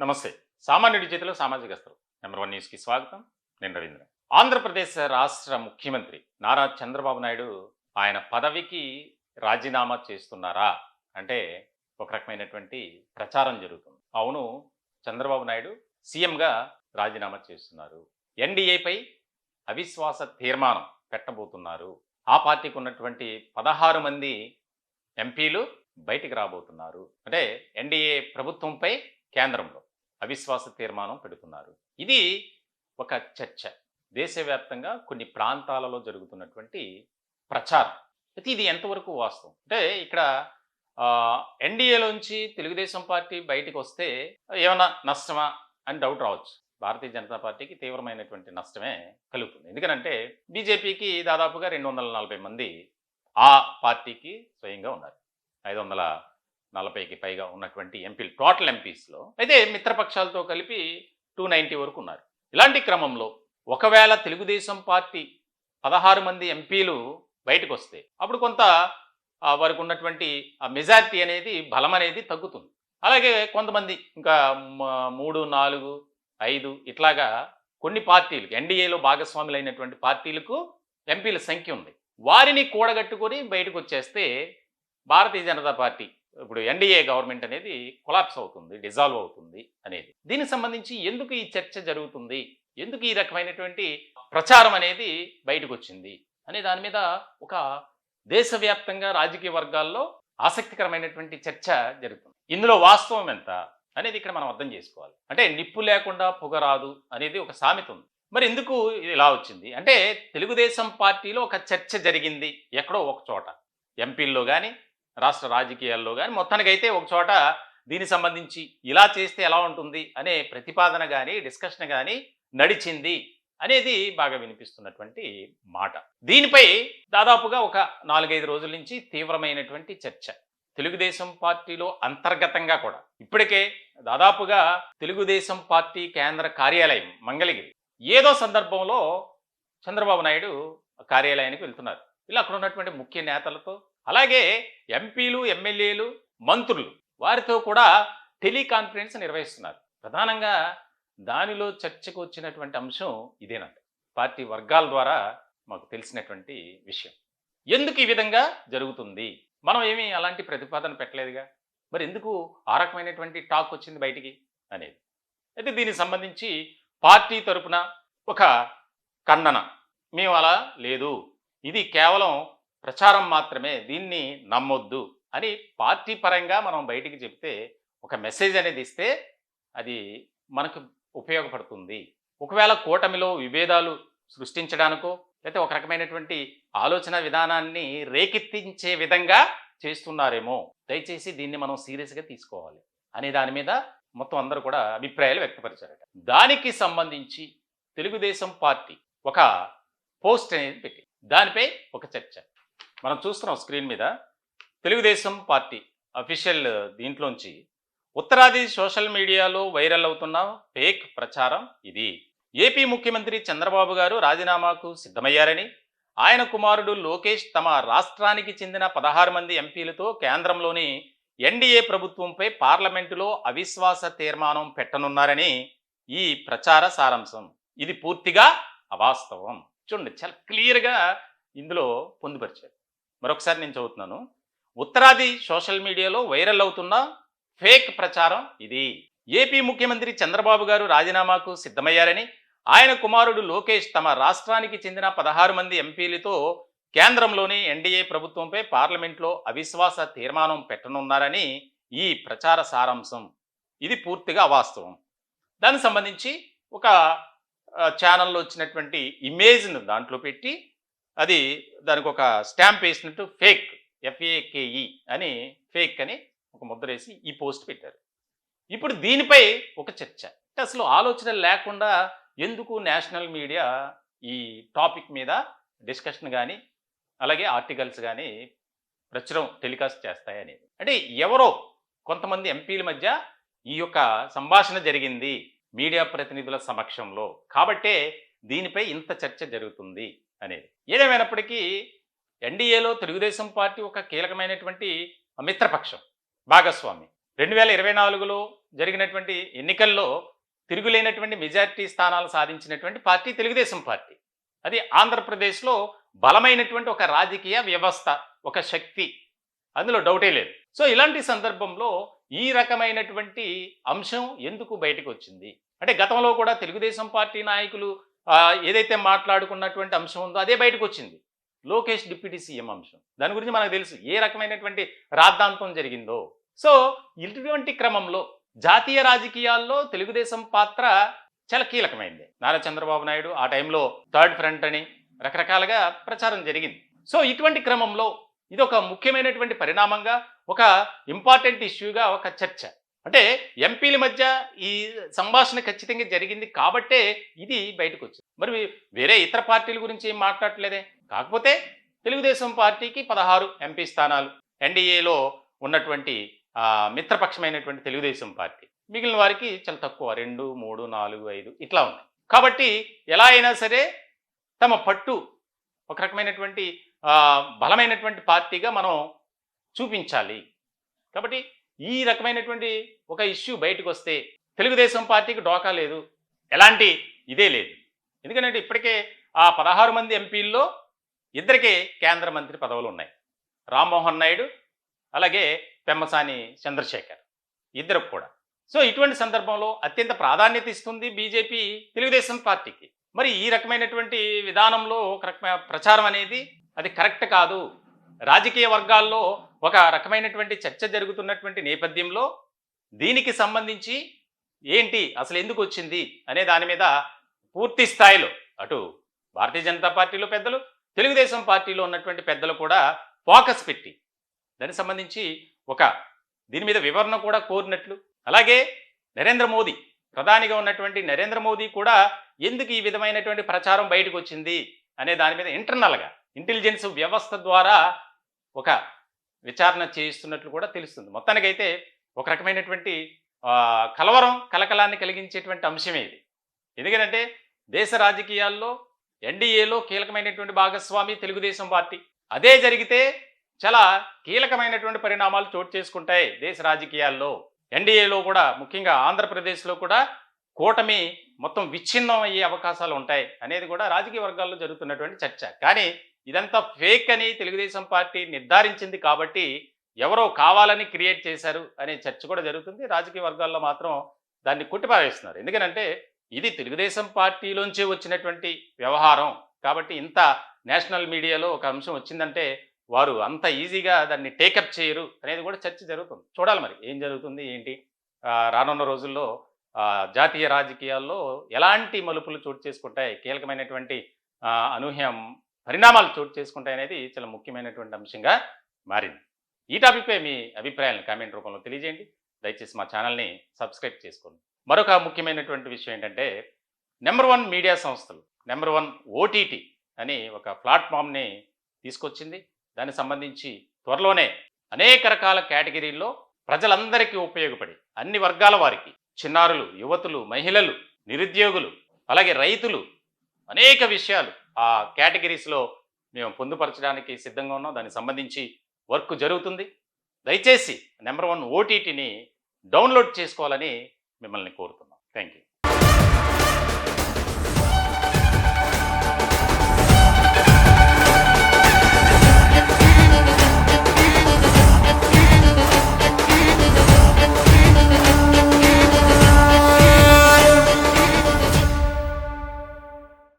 నమస్తే. సామాన్యుడి చేతిలో సామాజిక అస్త్రం నంబర్ 1 న్యూస్‌కి స్వాగతం. నేను రవీంద్ర. ఆంధ్రప్రదేశ్ రాష్ట్ర ముఖ్యమంత్రి నారా చంద్రబాబు నాయుడు ఆయన పదవికి రాజీనామా చేస్తున్నారా? అంటే ఒక రకమైనటువంటి ప్రచారం జరుగుతుంది. అవును, చంద్రబాబు నాయుడు సీఎంగా రాజీనామా చేస్తున్నారు. ఎన్డీఏపై అవిశ్వాస తీర్మానం పెట్టబోతున్నారు. ఆ పార్టీకి ఉన్నటువంటి 16 మంది ఎంపీలు బయటికి రాబోతున్నారు. అంటే ఎన్డీఏ ప్రభుత్వంపై కేంద్రంలో అవిశ్వాస తీర్మానం పెడుతున్నారు. ఇది ఒక చర్చ. దేశవ్యాప్తంగా కొన్ని ప్రాంతాలలో జరుగుతున్నటువంటి ప్రచారం. అయితే ఇది ఎంతవరకు వాస్తవం? అంటే ఇక్కడ ఎన్డీఏలోంచి తెలుగుదేశం పార్టీ బయటికి వస్తే ఏమన్నా నష్టమా అని డౌట్ రావచ్చు. భారతీయ జనతా పార్టీకి తీవ్రమైనటువంటి నష్టమే కలుగుతుంది. ఎందుకనంటే బీజేపీకి దాదాపుగా 240 మంది ఆ పార్టీకి స్వయంగా ఉన్నారు. 540కి పైగా ఉన్నటువంటి ఎంపీలు టోటల్ ఎంపీస్లో. అయితే మిత్రపక్షాలతో కలిపి 290 వరకు ఉన్నారు. ఇలాంటి క్రమంలో ఒకవేళ తెలుగుదేశం పార్టీ 16 మంది ఎంపీలు బయటకు వస్తే అప్పుడు కొంత వారికి ఉన్నటువంటి మెజారిటీ అనేది బలం అనేది తగ్గుతుంది. అలాగే కొంతమంది ఇంకా 3, 4, 5 ఇట్లాగా కొన్ని పార్టీలకు ఎన్డీఏలో భాగస్వాములైనటువంటి పార్టీలకు ఎంపీల సంఖ్య ఉంది. వారిని కూడగట్టుకొని బయటకు వచ్చేస్తే భారతీయ జనతా పార్టీ ఇప్పుడు ఎన్డీఏ గవర్నమెంట్ అనేది కొలాప్స్ అవుతుంది, డిజాల్వ్ అవుతుంది అనేది. దీనికి సంబంధించి ఎందుకు ఈ చర్చ జరుగుతుంది, ఎందుకు ఈ రకమైనటువంటి ప్రచారం అనేది బయటకు వచ్చింది అనే దాని మీద ఒక దేశవ్యాప్తంగా రాజకీయ వర్గాల్లో ఆసక్తికరమైనటువంటి చర్చ జరుగుతుంది. ఇందులో వాస్తవం ఎంత అనేది ఇక్కడ మనం అర్థం చేసుకోవాలి. అంటే నిప్పు లేకుండా పొగ రాదు అనేది ఒక సామెత ఉంది. మరి ఎందుకు ఇలా వచ్చింది అంటే తెలుగుదేశం పార్టీలో ఒక చర్చ జరిగింది ఎక్కడో ఒక చోట, ఎంపీల్లో కానీ రాష్ట్ర రాజకీయాల్లో కానీ మొత్తానికైతే ఒక చోట దీనికి సంబంధించి ఇలా చేస్తే ఎలా ఉంటుంది అనే ప్రతిపాదన కానీ డిస్కషన్ కానీ నడిచింది అనేది బాగా వినిపిస్తున్నటువంటి మాట. దీనిపై దాదాపుగా ఒక 4-5 రోజుల నుంచి తీవ్రమైనటువంటి చర్చ తెలుగుదేశం పార్టీలో అంతర్గతంగా కూడా. ఇప్పటికే దాదాపుగా తెలుగుదేశం పార్టీ కేంద్ర కార్యాలయం మంగళగిరి ఏదో సందర్భంలో చంద్రబాబు నాయుడు కార్యాలయానికి వెళ్తున్నారు. ఇలా అక్కడ ఉన్నటువంటి ముఖ్య నేతలతో, అలాగే ఎంపీలు, ఎమ్మెల్యేలు, మంత్రులు వారితో కూడా టెలికాన్ఫరెన్స్ నిర్వహిస్తున్నారు. ప్రధానంగా దానిలో చర్చకు వచ్చినటువంటి అంశం ఇదేనంట. పార్టీ వర్గాల ద్వారా మాకు తెలిసినటువంటి విషయం. ఎందుకు ఈ విధంగా జరుగుతుంది? మనం ఏమీ అలాంటి ప్రతిపాదన పెట్టలేదుగా, మరి ఎందుకు ఆ రకమైనటువంటి టాక్ వచ్చింది బయటికి అనేది. అయితే దీనికి సంబంధించి పార్టీ తరపున ఒక ఖండన, మేము అలా లేదు, ఇది కేవలం ప్రచారం మాత్రమే, దీన్ని నమ్మొద్దు అని పార్టీ పరంగా మనం బయటికి చెప్తే ఒక మెసేజ్ అనేది ఇస్తే అది మనకు ఉపయోగపడుతుంది. ఒకవేళ కూటమిలో విభేదాలు సృష్టించడానికో లేకపోతే ఒక రకమైనటువంటి ఆలోచన విధానాన్ని రేకెత్తించే విధంగా చేస్తున్నారేమో, దయచేసి దీన్ని మనం సీరియస్గా తీసుకోవాలి అనే దాని మీద మొత్తం అందరూ కూడా అభిప్రాయాలు వ్యక్తపరిచారట. దానికి సంబంధించి తెలుగుదేశం పార్టీ ఒక పోస్ట్ అనేది పెట్టి దానిపై ఒక చర్చ మనం చూస్తున్నాం స్క్రీన్ మీద. తెలుగుదేశం పార్టీ అఫీషియల్ దీంట్లోంచి ఉత్తరాది సోషల్ మీడియాలో వైరల్ అవుతున్న ఫేక్ ప్రచారం ఇది. ఏపీ ముఖ్యమంత్రి చంద్రబాబు గారు రాజీనామాకు సిద్ధమయ్యారని, ఆయన కుమారుడు లోకేష్ తమ రాష్ట్రానికి చెందిన 16 మంది ఎంపీలతో కేంద్రంలోని ఎన్డీఏ ప్రభుత్వంపై పార్లమెంటులో అవిశ్వాస తీర్మానం పెట్టనున్నారని ఈ ప్రచార సారాంశం. ఇది పూర్తిగా అవాస్తవం. చూడండి, చాలా క్లియర్గా ఇందులో పొందుపరిచారు. మరొకసారి నేను చదువుతున్నాను. ఉత్తరాది సోషల్ మీడియాలో వైరల్ అవుతున్న ఫేక్ ప్రచారం ఇది. ఏపీ ముఖ్యమంత్రి చంద్రబాబు గారు రాజీనామాకు సిద్ధమయ్యారని, ఆయన కుమారుడు లోకేష్ తమ రాష్ట్రానికి చెందిన 16 మంది ఎంపీలతో కేంద్రంలోని ఎన్డీఏ ప్రభుత్వంపై పార్లమెంట్లో అవిశ్వాస తీర్మానం పెట్టనున్నారని ఈ ప్రచార సారాంశం. ఇది పూర్తిగా అవాస్తవం. దానికి సంబంధించి ఒక ఛానల్లో వచ్చినటువంటి ఇమేజ్ను దాంట్లో పెట్టి అది దానికి ఒక స్టాంప్ వేసినట్టు ఫేక్, FAKE అని ఫేక్ అని ఒక ముద్ర వేసి ఈ పోస్ట్ పెట్టారు. ఇప్పుడు దీనిపై ఒక చర్చ. అంటే అసలు ఆలోచన లేకుండా ఎందుకు నేషనల్ మీడియా ఈ టాపిక్ మీద డిస్కషన్ కానీ అలాగే ఆర్టికల్స్ కానీ ప్రచురం టెలికాస్ట్ చేస్తాయనేది. అంటే ఎవరో కొంతమంది ఎంపీల మధ్య ఈ యొక్క సంభాషణ జరిగింది మీడియా ప్రతినిధుల సమక్షంలో, కాబట్టే దీనిపై ఇంత చర్చ జరుగుతుంది అనేది. ఏదేమైనప్పటికీ ఎన్డీఏలో తెలుగుదేశం పార్టీ ఒక కీలకమైనటువంటి మిత్రపక్షం, భాగస్వామి. 2024లో జరిగినటువంటి ఎన్నికల్లో తిరుగులేనటువంటి మెజారిటీ స్థానాలు సాధించినటువంటి పార్టీ తెలుగుదేశం పార్టీ. అది ఆంధ్రప్రదేశ్లో బలమైనటువంటి ఒక రాజకీయ వ్యవస్థ, ఒక శక్తి, అందులో డౌటే లేదు. సో ఇలాంటి సందర్భంలో ఈ రకమైనటువంటి అంశం ఎందుకు బయటకు వచ్చింది అంటే, గతంలో కూడా తెలుగుదేశం పార్టీ నాయకులు ఏదైతే మాట్లాడుకున్నటువంటి అంశం ఉందో అదే బయటకు వచ్చింది. లోకేష్ డిప్యూటీ సీఎం అంశం, దాని గురించి మనకు తెలుసు ఏ రకమైనటువంటి రాద్ధాంతం జరిగిందో. సో ఇటువంటి క్రమంలో జాతీయ రాజకీయాల్లో తెలుగుదేశం పాత్ర చాలా కీలకమైంది. నారా చంద్రబాబు నాయుడు ఆ టైంలో థర్డ్ ఫ్రంట్ అని రకరకాలుగా ప్రచారం జరిగింది. సో ఇటువంటి క్రమంలో ఇది ఒక ముఖ్యమైనటువంటి పరిణామంగా, ఒక ఇంపార్టెంట్ ఇష్యూగా ఒక చర్చ, అంటే ఎంపీల మధ్య ఈ సంభాషణ ఖచ్చితంగా జరిగింది కాబట్టే ఇది బయటకు వచ్చింది. మరి వేరే ఇతర పార్టీల గురించి ఏం మాట్లాడలేదే. కాకపోతే తెలుగుదేశం పార్టీకి 16 ఎంపీ స్థానాలు, ఎన్డీఏలో ఉన్నటువంటి మిత్రపక్షమైనటువంటి తెలుగుదేశం పార్టీ, మిగిలిన వారికి చాలా తక్కువ 2, 3, 4, 5 ఇట్లా ఉన్నాయి. కాబట్టి ఎలా అయినా సరే తమ పట్టు ఒక రకమైనటువంటి బలమైనటువంటి పార్టీగా మనం చూపించాలి. కాబట్టి ఈ రకమైనటువంటి ఒక ఇష్యూ బయటకు వస్తే తెలుగుదేశం పార్టీకి డోకా లేదు, ఎలాంటి ఇదే లేదు. ఎందుకంటే ఇప్పటికే ఆ 16 మంది ఎంపీల్లో ఇద్దరికే కేంద్ర మంత్రి పదవులు ఉన్నాయి, రామ్మోహన్ నాయుడు అలాగే పెమ్మసాని చంద్రశేఖర్, ఇద్దరు కూడా. సో ఇటువంటి సందర్భంలో అత్యంత ప్రాధాన్యత ఇస్తుంది బీజేపీ తెలుగుదేశం పార్టీకి. మరి ఈ రకమైనటువంటి విధానంలో ఒక రకమైన ప్రచారం అనేది అది కరెక్ట్ కాదు. రాజకీయ వర్గాల్లో ఒక రకమైనటువంటి చర్చ జరుగుతున్నటువంటి నేపథ్యంలో దీనికి సంబంధించి ఏంటి, అసలు ఎందుకు వచ్చింది అనే దాని మీద పూర్తి స్థాయిలో అటు భారతీయ జనతా పార్టీలో పెద్దలు, తెలుగుదేశం పార్టీలో ఉన్నటువంటి పెద్దలు కూడా ఫోకస్ పెట్టి దానికి సంబంధించి ఒక దీని మీద వివరణ కూడా కోరినట్లు, అలాగే నరేంద్ర మోదీ, ప్రధానిగా ఉన్నటువంటి నరేంద్ర మోదీ కూడా ఎందుకు ఈ విధమైనటువంటి ప్రచారం బయటకు వచ్చింది అనే దాని మీద ఇంటర్నల్గా ఇంటెలిజెన్స్ వ్యవస్థ ద్వారా ఒక విచారణ చేయిస్తున్నట్లు కూడా తెలుస్తుంది. మొత్తానికైతే ఒక రకమైనటువంటి కలకలాన్ని కలిగించేటువంటి అంశమే ఇది. ఎందుకంటే దేశ రాజకీయాల్లో ఎన్డీఏలో కీలకమైనటువంటి భాగస్వామి తెలుగుదేశం పార్టీ. అదే జరిగితే చాలా కీలకమైనటువంటి పరిణామాలు చోటు చేసుకుంటాయి దేశ రాజకీయాల్లో. ఎన్డీఏలో కూడా ముఖ్యంగా ఆంధ్రప్రదేశ్లో కూడా కూటమి మొత్తం విచ్ఛిన్నం అయ్యే అవకాశాలు ఉంటాయి అనేది కూడా రాజకీయ వర్గాల్లో జరుగుతున్నటువంటి చర్చ. కానీ ఇదంతా ఫేక్ అని తెలుగుదేశం పార్టీ నిర్ధారించింది కాబట్టి ఎవరో కావాలని క్రియేట్ చేశారు అనే చర్చ కూడా జరుగుతుంది. రాజకీయ వర్గాల్లో మాత్రం దాన్ని కొట్టిపారేస్తున్నారు. ఎందుకంటే ఇది తెలుగుదేశం పార్టీలోంచి వచ్చినటువంటి వ్యవహారం కాబట్టి ఇంత నేషనల్ మీడియాలో ఒక అంశం వచ్చిందంటే వారు అంత ఈజీగా దాన్ని టేకప్ చేయరు అనేది కూడా చర్చ జరుగుతుంది. చూడాలి మరి ఏం జరుగుతుంది ఏంటి. రానున్న రోజుల్లో జాతీయ రాజకీయాల్లో ఎలాంటి మలుపులు చోటు చేసుకుంటాయి, కీలకమైనటువంటి అనూహ్య పరిణామాలు చోటు చేసుకుంటాయి అనేది చాలా ముఖ్యమైనటువంటి అంశంగా మారింది. ఈ టాపిక్పై మీ అభిప్రాయాలను కామెంట్ రూపంలో తెలియజేయండి. దయచేసి మా ఛానల్ని సబ్స్క్రైబ్ చేసుకోండి. మరొక ముఖ్యమైనటువంటి విషయం ఏంటంటే, నెంబర్ 1 మీడియా సంస్థలు, నెంబర్ 1 ఓటీటీ అని ఒక ప్లాట్ఫామ్ని తీసుకొచ్చింది. దానికి సంబంధించి త్వరలోనే అనేక రకాల కేటగిరీల్లో ప్రజలందరికీ ఉపయోగపడి అన్ని వర్గాల వారికి, చిన్నారులు, యువతులు, మహిళలు, నిరుద్యోగులు, అలాగే రైతులు, అనేక విషయాలు ఆ కేటగిరీస్లో మేము పొందుపరచడానికి సిద్ధంగా ఉన్నాం. దానికి సంబంధించి వర్క్ జరుగుతుంది. దయచేసి నెంబర్ 1 ఓటీటీని డౌన్లోడ్ చేసుకోవాలని మిమ్మల్ని కోరుతున్నాం. Thank you.